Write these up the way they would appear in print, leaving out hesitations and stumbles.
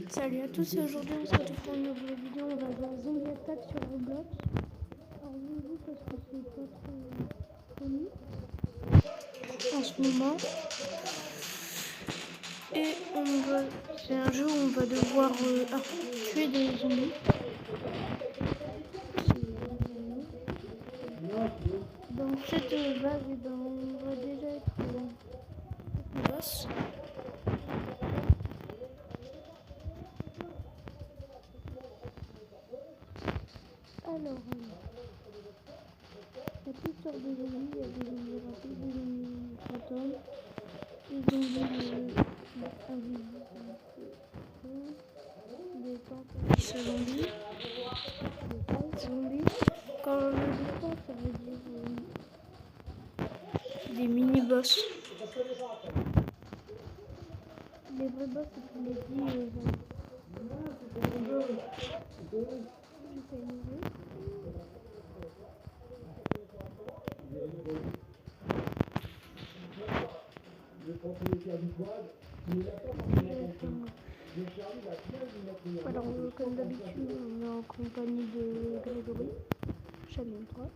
Salut à tous, et aujourd'hui on se retrouve pour une nouvelle vidéo. On va voir Zombie Attack sur Roblox. Alors vous parce que c'est pas trop connu en ce moment. Et c'est un jeu où on va devoir tuer des zombies. Dans cette base, on va déjà être en boss. Alors, il y a toutes sortes de zombies. Il y a des zombies rapides, des zombies fantômes, des zombies invisibles, des tanks zombies, des zombies. Quand je dis tank, ça veut dire des mini-boss. Les vrais boss, c'est tous les 10 Alors, comme d'habitude, on est en compagnie de Grégory, Champion 3.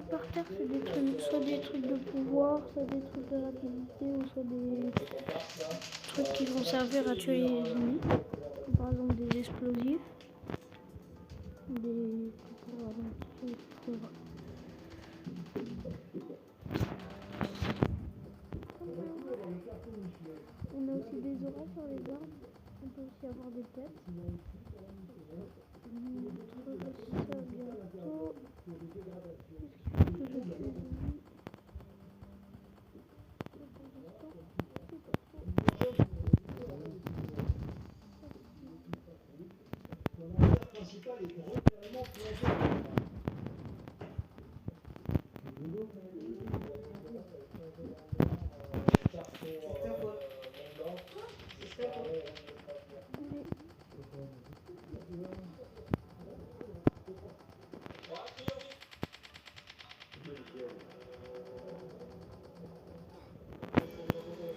Par terre, c'est des trucs, soit des trucs de pouvoir, soit des trucs de rapidité, ou soit des trucs qui vont servir à tuer les ennemis. Par exemple des explosifs, des etc. On a aussi des auras sur les arbres. On peut aussi avoir des têtes. On va aussi ça bientôt.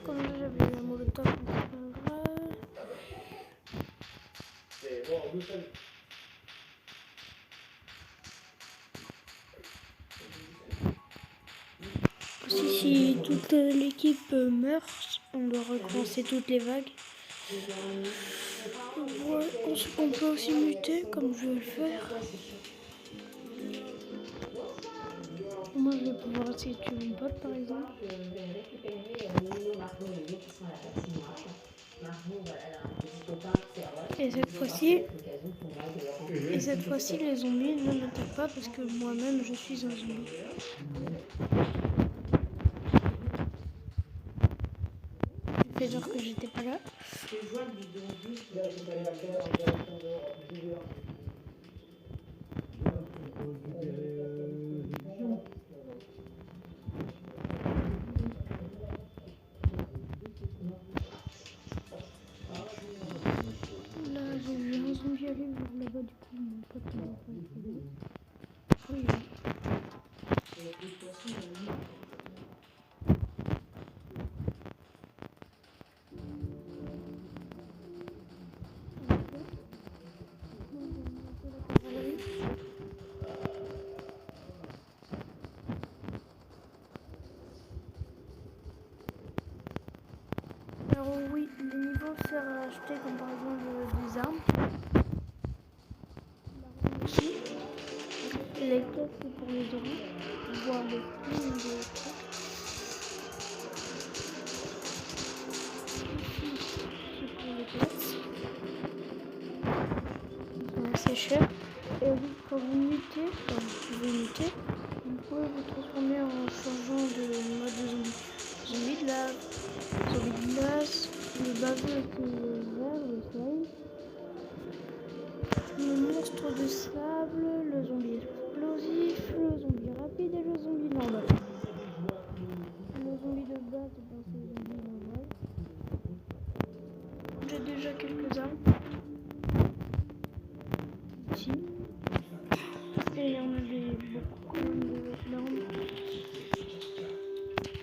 Comme j'avais la molotov, c'est pas grave. Aussi, si toute l'équipe meurt, on doit recommencer toutes les vagues. On peut aussi muter, comme je vais le faire. Moi, je vais pouvoir essayer de tuer mon pote, par exemple. Et cette fois-ci, les zombies ne m'attaquent pas parce que moi-même, je suis un zombie. J'ai fait genre que j'étais pas là. Là, j'ai vu un zombie aller vers là-bas, du coup, mon pote m'a pas trouvé. Oui. Alors oui, les niveaux servent à acheter comme par exemple des armes. Ici, les caisses c'est pour les zombies, voire les skins des trucs. Ici, c'est pour les caisses. Ils sont assez chers. Et oui, quand vous mutez, quand vous pouvez muter, vous pouvez vous transformer en changeant de mode de zombie. Zombie de lave, zombie de glace, le baveux avec le vert, le slime, le monstre de sable, le zombie explosif, le zombie rapide et le zombie normal. Le zombie de base, c'est le zombie normal. J'ai déjà quelques armes. Ici. Et on avait beaucoup quand même de larmes.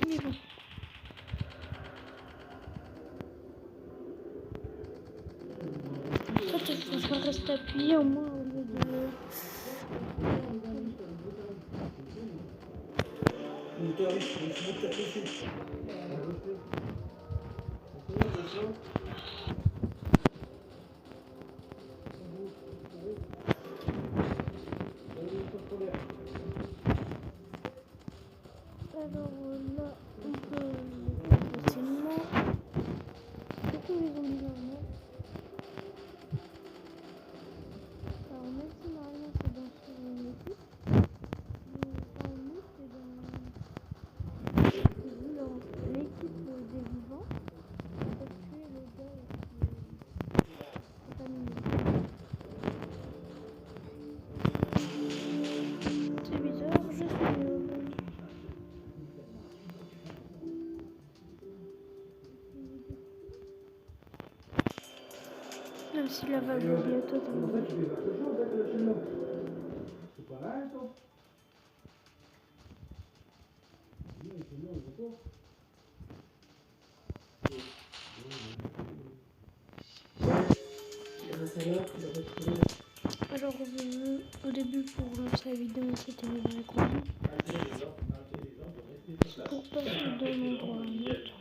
Mais bon. En fait, il faut rester appuyé au moins au lieu de... Alors là, on peut le faire facilement. Surtout les zombies normaux. Alors même si normalement c'est dans une équipe, en nous c'est dans l'équipe des vivants. On peut tuer le gars qui est contaminé. C'est bizarre, je suis nulle. Même si la vague va bientôt tomber. Alors au début pour lancer la vidéo c'était une vraie conduite. Pour passer d'un endroit à un autre.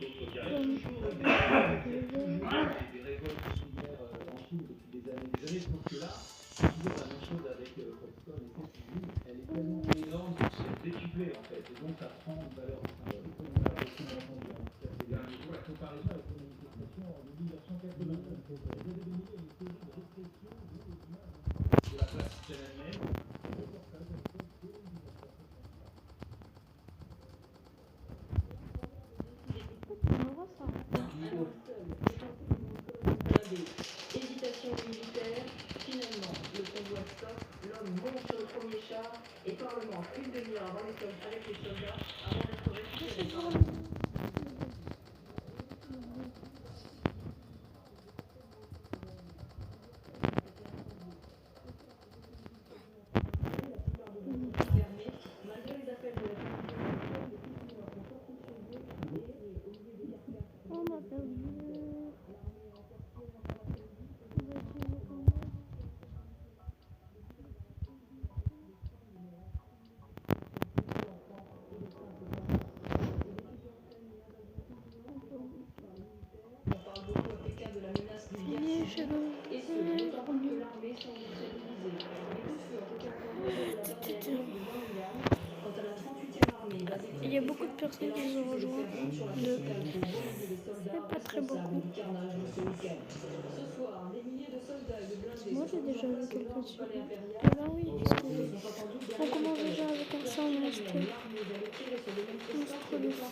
Hésitation militaire, finalement, le convoi stop, l'homme monte sur le premier char et Parlement une demi-heure avec les soldats avant d'être récupéré par le malgré les appels de la On a perdu. Il y a beaucoup de personnes qui nous ont rejoints. Mais pas très beaucoup. Moi j'ai déjà vu quelqu'un dessus. Ah bah oui, parce que on commence déjà avec un sang monstre. Monstre de feu.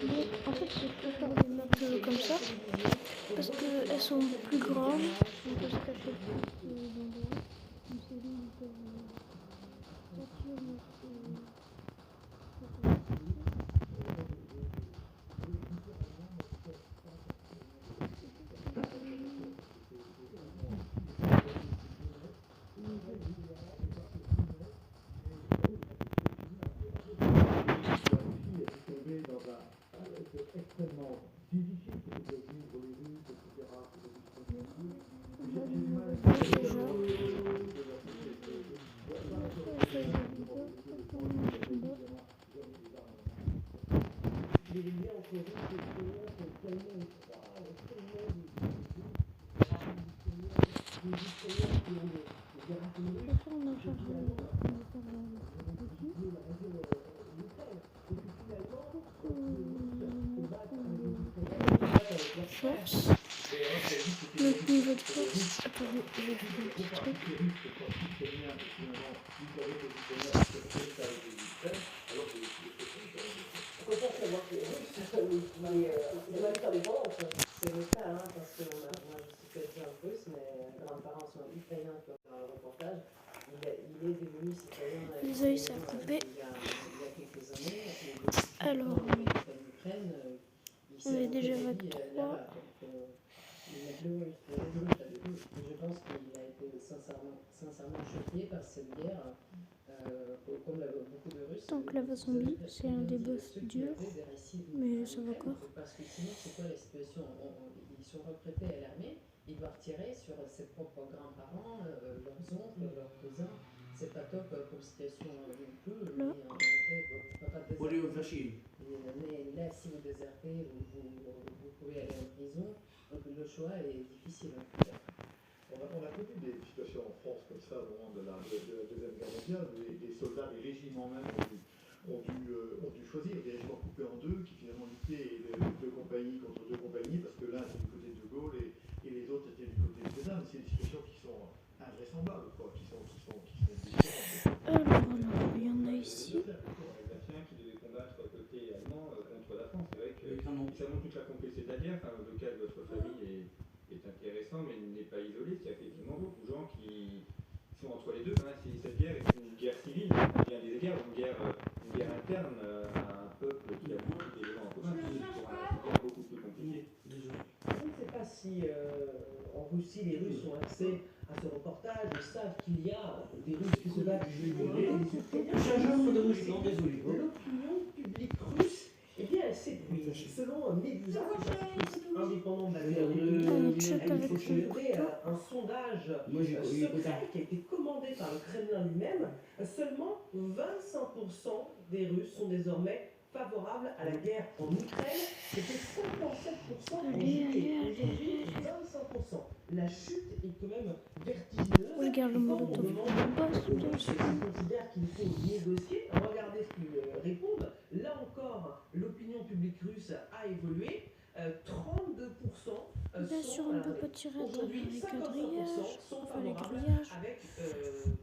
Bon, en fait je préfère des maps comme ça. Parce qu'elles sont plus grandes. On peut se cacher plus d'endroits. Comme c'est lui, ils peuvent sortir notre... Force. Notre niveau de force. Attendez, je vais faire un petit truc. Désolé, ça a coupé. Alors, on est déjà 23. sincèrement choqué par cette guerre, comme beaucoup de Russes. Donc Lava Zombie, c'est un des boss durs, mais ça va encore. Parce que sinon, c'est quoi la situation? Ils sont retraités à l'armée, ils doivent tirer sur ses propres grands-parents, leurs oncles, leurs cousins. C'est pas top comme situation non plus. Mais en fait, papa déserté. Mais là, si vous désertez, vous pouvez aller en prison. Donc le choix est difficile. On a connu des situations en France comme ça au moment de la Deuxième Guerre mondiale, où les soldats, les régiments même ont dû choisir des régiments coupés en deux, qui finalement luttaient deux compagnies contre deux compagnies, parce que l'un était du côté de De Gaulle et les autres étaient du côté de Pétain. Mais c'est des situations qui sont invraisemblables, quoi, qui sont différentes. Alors, il y en a ici. Alsaciens qui devaient combattre côté allemand contre la France. C'est vrai que ça montre toute la complexité de la guerre. Enfin, le cas de votre famille est intéressant, mais n'est pas isolé. Il y a effectivement beaucoup de gens qui sont entre les deux. Cette guerre est une guerre civile, bien des égards, une guerre interne à un peuple qui a beaucoup d'éléments en commun. C'est une guerre beaucoup plus compliquée. Je ne sais pas si en Russie les Russes ont accès à ce reportage, ils savent qu'il y a des Russes qui se battent et des Ukrainiens. L'opinion publique russe, eh bien, elle s'épuise. Selon Medusa, indépendant de la vérité, un sondage secret qui a été commandé par le Kremlin lui-même, seulement 25% des Russes sont désormais favorables à la guerre en Ukraine. C'était 57% en juillet. Aujourd'hui, 25%. La chute est quand même vertigineuse. Regarde le molotov. Ils considèrent qu'il faut négocier. Regardez ce qu'ils répondent. Là encore, l'opinion publique russe a évolué. 32% Bien sûr, on ne peut pas tirer à travers les quadrillages, enfin les favorables grillages. avec,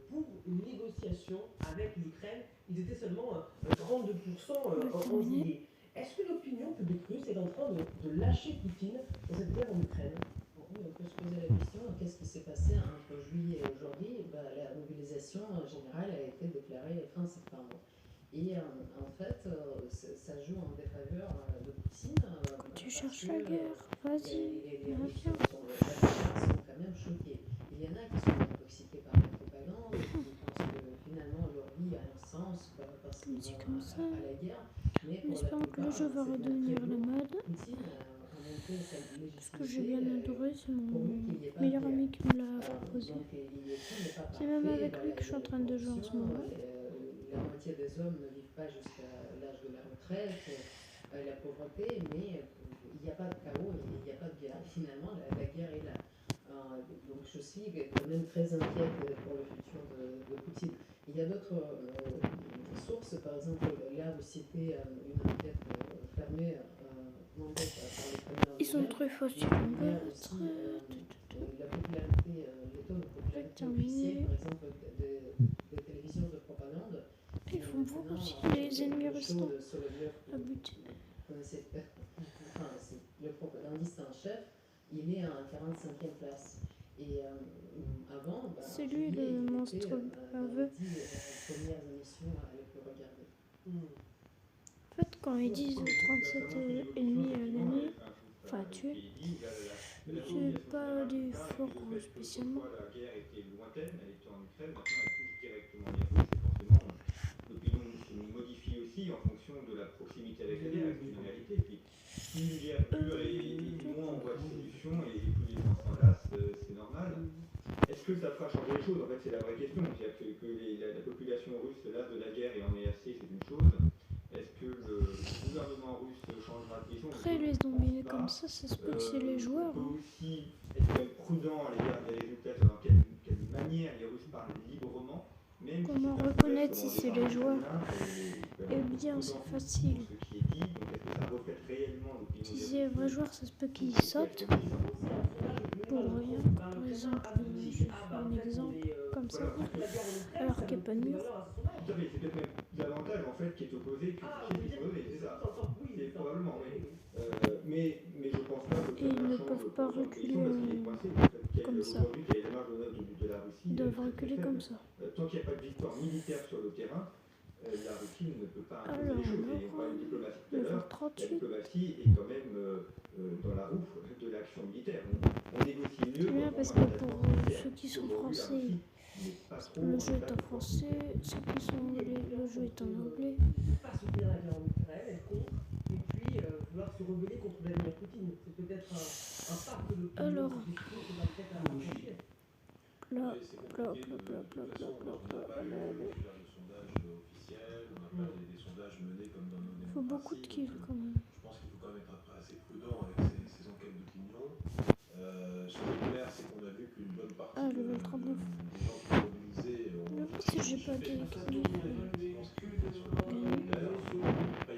pour une négociation avec l'Ukraine. Ils étaient seulement 32% en juillet. Est-ce que l'opinion publique russe est en train de lâcher Poutine dans cette guerre en Ukraine? Oui, on peut se poser la question, qu'est-ce qui s'est passé entre juillet et aujourd'hui? La mobilisation générale a été déclarée fin septembre. Et en fait, ça joue en défaveur de Poutine. Tu cherches la guerre, vas-y, Les Russes viens. sont quand même choqués. Il y en a qui sont intoxiqués par la propagande, qui pensent que finalement leur vie a un sens parce qu'ils C'est vont comme ça. à la guerre. Mais En espérant que le jeu va redevenir le mode. Poutine a montré sa légitimité. Parce que j'ai bien adoré, c'est pour mon lui qu'il n'y ait pas de meilleur guerre. ami qui me l'a proposé. Donc, tout n'est pas C'est même parfait. avec lui que je suis en train de jouer en ce moment. La moitié des hommes ne vivent pas jusqu'à l'âge de la retraite, la pauvreté, mais il n'y a pas de chaos, il n'y a pas de guerre. Finalement, la guerre est là. Donc je suis quand même très inquiète pour le futur de Poutine. Il y a d'autres sources, par exemple, là vous citez une enquête fermée, une enquête par les Kremlin. Ils sont très faciles à battre. La popularité, les taux de popularité officielle, par exemple, des télévisions de propagande. Ils font voir aussi les ennemis restants à buter. Le propagandiste en chef, il est en 45e place. Et avant, C'est lui le monstre baveux. Premières émissions à le regarder. En fait, quand ils disent 37 ennemis à gagner, enfin à tuer, c'est pas d'effort spécialement. La guerre était lointaine, elle était en Ukraine, maintenant elle touche directement les Russes et forcément l'opinion se modifie aussi en fonction de la proximité avec la guerre, c'est une réalité. Puis, plus une guerre dure et moins on voit de solutions et plus les gens s'enlacent, c'est normal. Est-ce que ça fera changer les choses? En fait, c'est la vraie question. C'est-à-dire que la population russe lasse de la guerre et en est assez, c'est une chose. Est-ce que le gouvernement russe changera de vision? Après, les zombies comme ça se peut que c'est les joueurs. On peut aussi être prudent à l'égard des résultats, dans quelle manière les Russes parlent librement. Même Comment si reconnaître si c'est les joueurs? Eh bien, c'est facile. Ce qui est dit, donc est-ce que ça reflète réellement l'opinion Si des c'est un Russes? vrai joueur, ça se peut qu'il saute pour rien. Par exemple, je fais un exemple comme ça, alors qu'il n'y a pas de mur. Tout à fait, c'est peut-être même davantage en fait qui est opposé que ce qui est opposé, c'est ça. C'est probablement, oui. Mais je pense pas que Et ils ne peuvent pas reculer comme ça. Quelle est la marge de manœuvre de la Russie? Ils doivent reculer comme ça. Tant qu'il n'y a pas de victoire militaire sur le terrain, la routine ne peut pas Alors, imposer les choses. Et on parlait de diplomatie tout à level l'heure. La 38. diplomatie est quand même dans la roue de l'action militaire. On négocie mieux. C'est bien quand parce on que a la pour force militaire. ceux qui sont Aujourd'hui, la français, Russie n'est pas trop le jeu est en d'accord. français. Ceux qui sont anglais, le jeu est en anglais. Pas soutenir la guerre en Ukraine, être contre, et puis vouloir se rebeller contre Vladimir Poutine. C'est peut-être un pas que le Alors. qu'on va peut-être franchir. Là, Et c'est là, compliqué de toute façon, on n'a pas de sondage officiel, on n'a pas des sondages menés comme dans nos il faut beaucoup de démocraties. kills quand même. Je pense qu'il faut quand même être assez prudent avec ces enquêtes d'opinion. Ce qui est clair, c'est qu'on a vu qu'une bonne partie Ah, des level 39. gens qui sont mobilisés ont Si j'ai pas de je pense qu'il y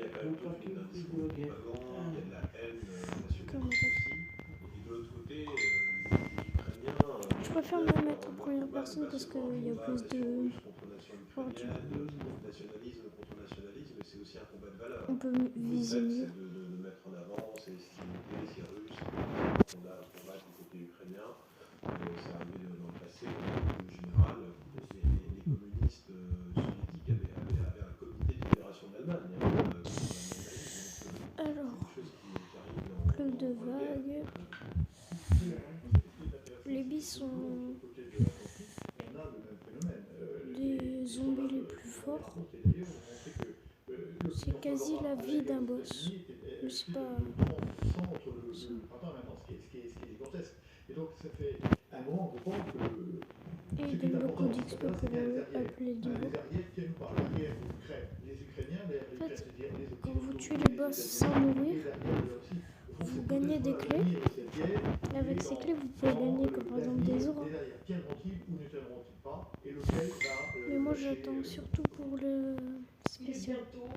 a quand même toute une discours de propagande, il y a de la haine nationaliste aussi. Et de l'autre côté, les Ukrainiens. Je préfère me mettre en première personne parce qu'il y a plus de... Nationalisme contre nationalisme, c'est aussi un combat de valeurs. On peut viser Le mieux. fait, c'est de mettre en avant ces civilités, ces Russes, qu'on a combattre du côté ukrainien. C'est arrivé dans le passé, en général, les communistes soviétiques avaient un comité de libération de l'Allemagne. Alors, plus de vagues. Les bis sont des zombies les plus forts. C'est quasi la vie d'un boss. Mais c'est pas... Et donc ça fait un moment, je pense que Et des locaux d'XP pour appeler du les niveau. arrières tiennent par l'arrière de l'Ukraine. Les Ukrainiens, En fait, les quand vous tuez les boss sans mourir, vous gagnez des clés. Et avec ces clés, vous pouvez gagner comme par exemple des auras. Mais moi j'attends surtout pour le Il est spécial. bientôt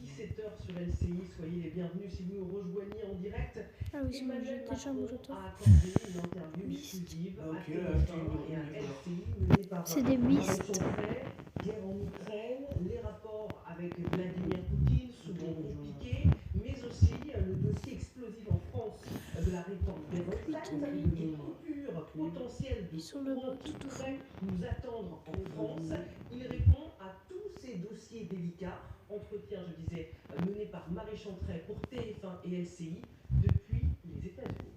17h sur LCI, soyez les bienvenus si vous nous rejoignez en direct. Ah oui, c'est bon, j'ai Emmanuel déjà Macron Molotov. a accordé une interview exclusive à TF1 et à LCI menée par C'est des beasts. Marie Chanfray. Guerre en Ukraine, les rapports avec Vladimir Poutine, souvent compliqués, mais aussi le dossier explosif en France de la réforme des retraites, une coupure potentielle de Ils sont là-bas, courant qui tout au fond. pourrait nous attendre en France. Il répond à tous ces dossiers délicats. Entretien, je disais, mené par Marie Chanfray pour TF1 et LCI depuis les États-Unis.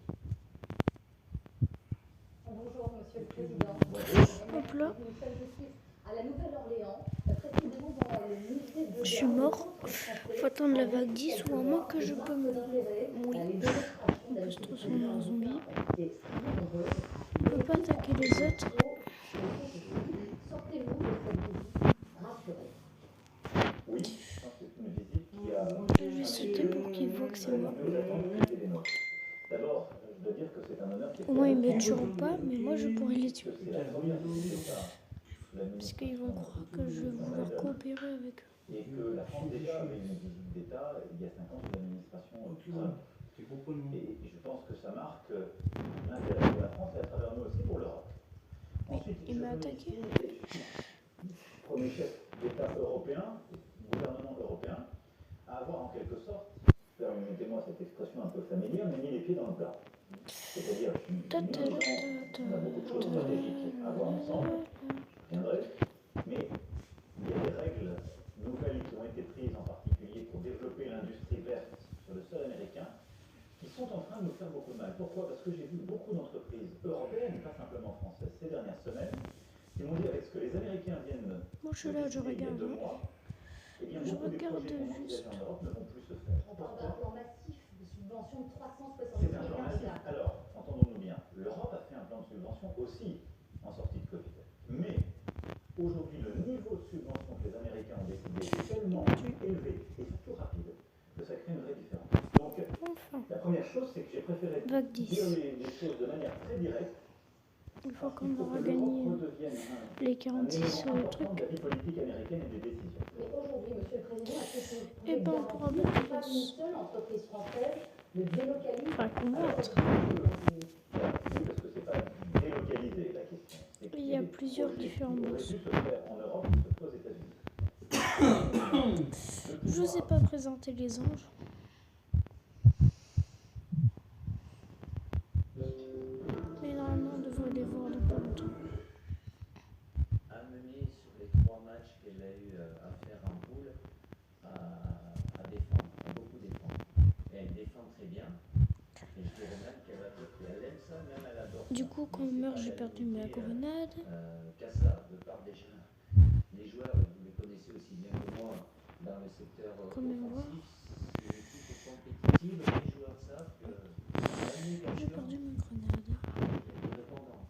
Bonjour Monsieur le Président. Hop là. Nous sommes ici à la Nouvelle-Orléans, précisément dans le musée de Je suis mort. Faut attendre la vague 10 ou à moins que je peux me... Oui. On peut se transformer en zombie. On peut pas attaquer les autres. Sortez-vous de cette visite rassurés. Oui, je pense que c'est une visite qui a... Je vais sauter pour qu'ils voient que c'est moi. D'abord, je dois dire que c'est un honneur qui est Au moins ils me tueront pas, mais moi je pourrais les tuer. c'est la première visite Parce qu'ils vont croire que je vais vouloir coopérer avec eux. et que la France déjà avait une visite d'État il y a 5 ans sous l'administration Trump. Et je pense que ça marque l'intérêt de la France et à travers nous aussi pour l'Europe. Ensuite, il m'a je attaqué. Premier chef d'État européen, gouvernement européen, à avoir en quelque sorte, permettez-moi cette expression un peu familière, mais mis les pieds dans le plat. C'est-à-dire, on a beaucoup de choses stratégiques à voir ensemble, je reviendrai, mais il y a des règles nouvelles qui ont été prises en particulier pour développer l'industrie verte sur le sol américain, qui sont en train de nous faire beaucoup de mal. Pourquoi? Parce que j'ai vu beaucoup d'entreprises européennes, pas simplement françaises, ces dernières semaines, qui m'ont dit avec ce que les Américains viennent Moi je suis là, je il y a regarde. 2 mois, eh bien, Je beaucoup des regarde projets qu'on juste. envisageait en Europe ne vont plus se faire. On parle d'un plan massif de subvention de 370 C'est un plan milliards de massif. dollars. Alors, entendons-nous bien, l'Europe a fait un plan de subvention aussi en sortie de Covid. Mais aujourd'hui, le niveau de subvention que les Américains ont décidé est tellement élevé et surtout rapide que ça crée une vraie différence. Donc, Enfin, la première chose, c'est que j'ai préféré vague dire 10. les choses de manière très directe. Une fois Parce qu'il qu'on faut aura que gagné l'Europe redevienne les un 46 élément important trucs, de la vie politique américaine et des décisions. Mais aujourd'hui, Monsieur le Président, est-ce que vous eh pouvez ben on pourra garantir mettre que pas une seule entreprise française ne délocalise enfin qu'on montre. Oui, parce que c'est pas délocaliser la question. C'est que Il y a les plusieurs projets différents qui auraient boss. dû se faire en Europe se font aux États-Unis. Je sais pas présenter les anges. Mais normalement on devrait les voir dans pas longtemps. Amenée sur les 3 matchs qu'elle a eu à faire en poule, Quand on meurt, j'ai perdu ma grenade. Cassa, de part des jeunes. Les joueurs, vous les connaissez aussi bien que moi dans le secteur offensif. C'est une équipe compétitive. Les joueurs savent que J'ai perdu ma grenade. répondant.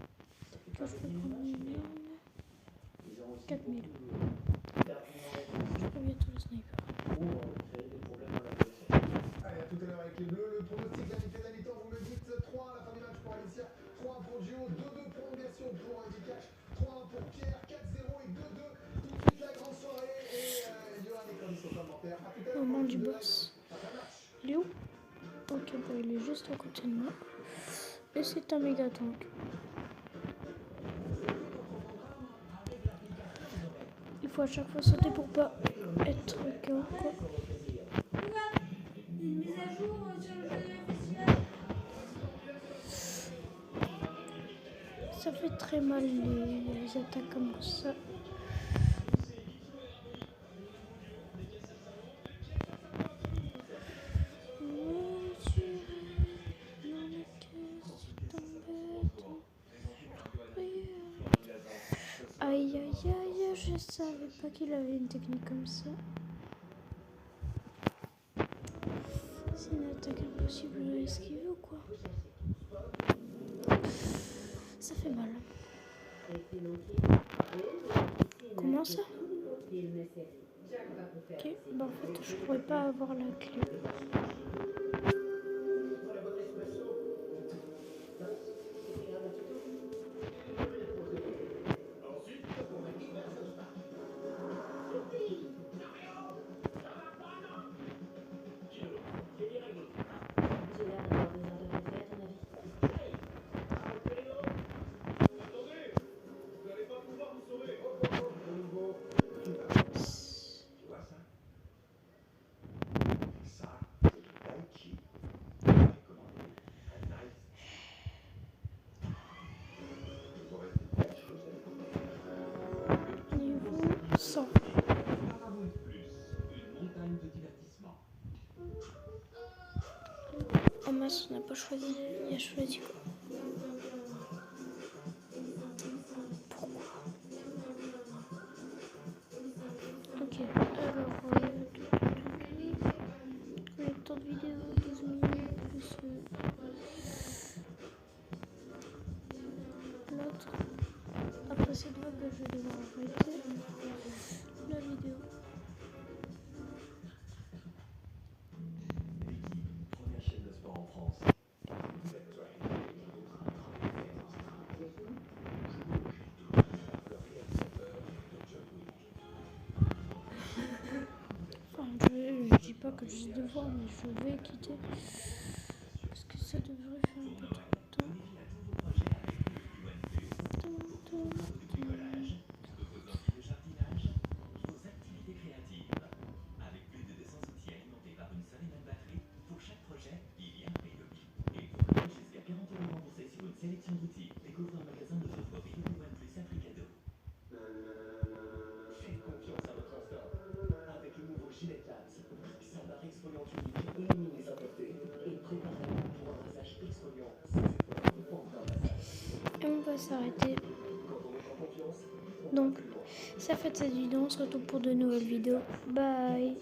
Ça fait Que pas je peux gagner prendre le match, une mais arme. ils ont aussi 4000. beaucoup d'arguments Je prends bientôt le sniper. pour créer des problèmes à l'adversaire. Allez, à tout à l'heure avec les Bleus. Le pronostic de la mi-temps, vous me dites 3 à la fin du match pour Alicia, 3 pour Gio, 2-2 prolongation pour Vikash, 3-1 pour Pierre, 4-0 et 2-2. Tout de suite la grande soirée et Johan est comme son commentaire. À tout à l'heure. Moment du boss. Il est où? Ok, bah il est juste à côté de moi. Et c'est un méga tank. Il faut à chaque fois sauter pour pas être KO quoi. Une mise à jour sur le jeu de festival. Ça fait très mal les attaques comme ça. Aïe aïe aïe, je savais pas qu'il avait une technique comme ça. C'est une attaque impossible à esquiver ou quoi? Ça fait mal. Comment ça? Ok, bah en fait je pourrais pas avoir la clé. Niveau 100. Oh mince, on n'a pas choisi. Il a choisi quoi? Pourquoi? Ok, alors collecteur de vidéo 12 minutes plus l'autre. Après cette vague, je vais devoir arrêter la vidéo. Première chaîne de sport en France. Enfin, je dis pas que je vais devoir, mais je vais quitter. Parce que ça devrait faire un peu trop de temps. Sélection d'outils, découvre un magasin de jeux Vivo OnePlus Africado. Faites confiance à votre instinct. Avec le nouveau Gillette Labs, puissant barre exfoliante unique, éliminez les impuretés et préparez-vous pour un rasage exfoliant sans effort de pompe d'un massage. Et on va s'arrêter. Quand on est en confiance, Donc, ça fait cette vidéo. On se retrouve pour de nouvelles vidéos. Bye.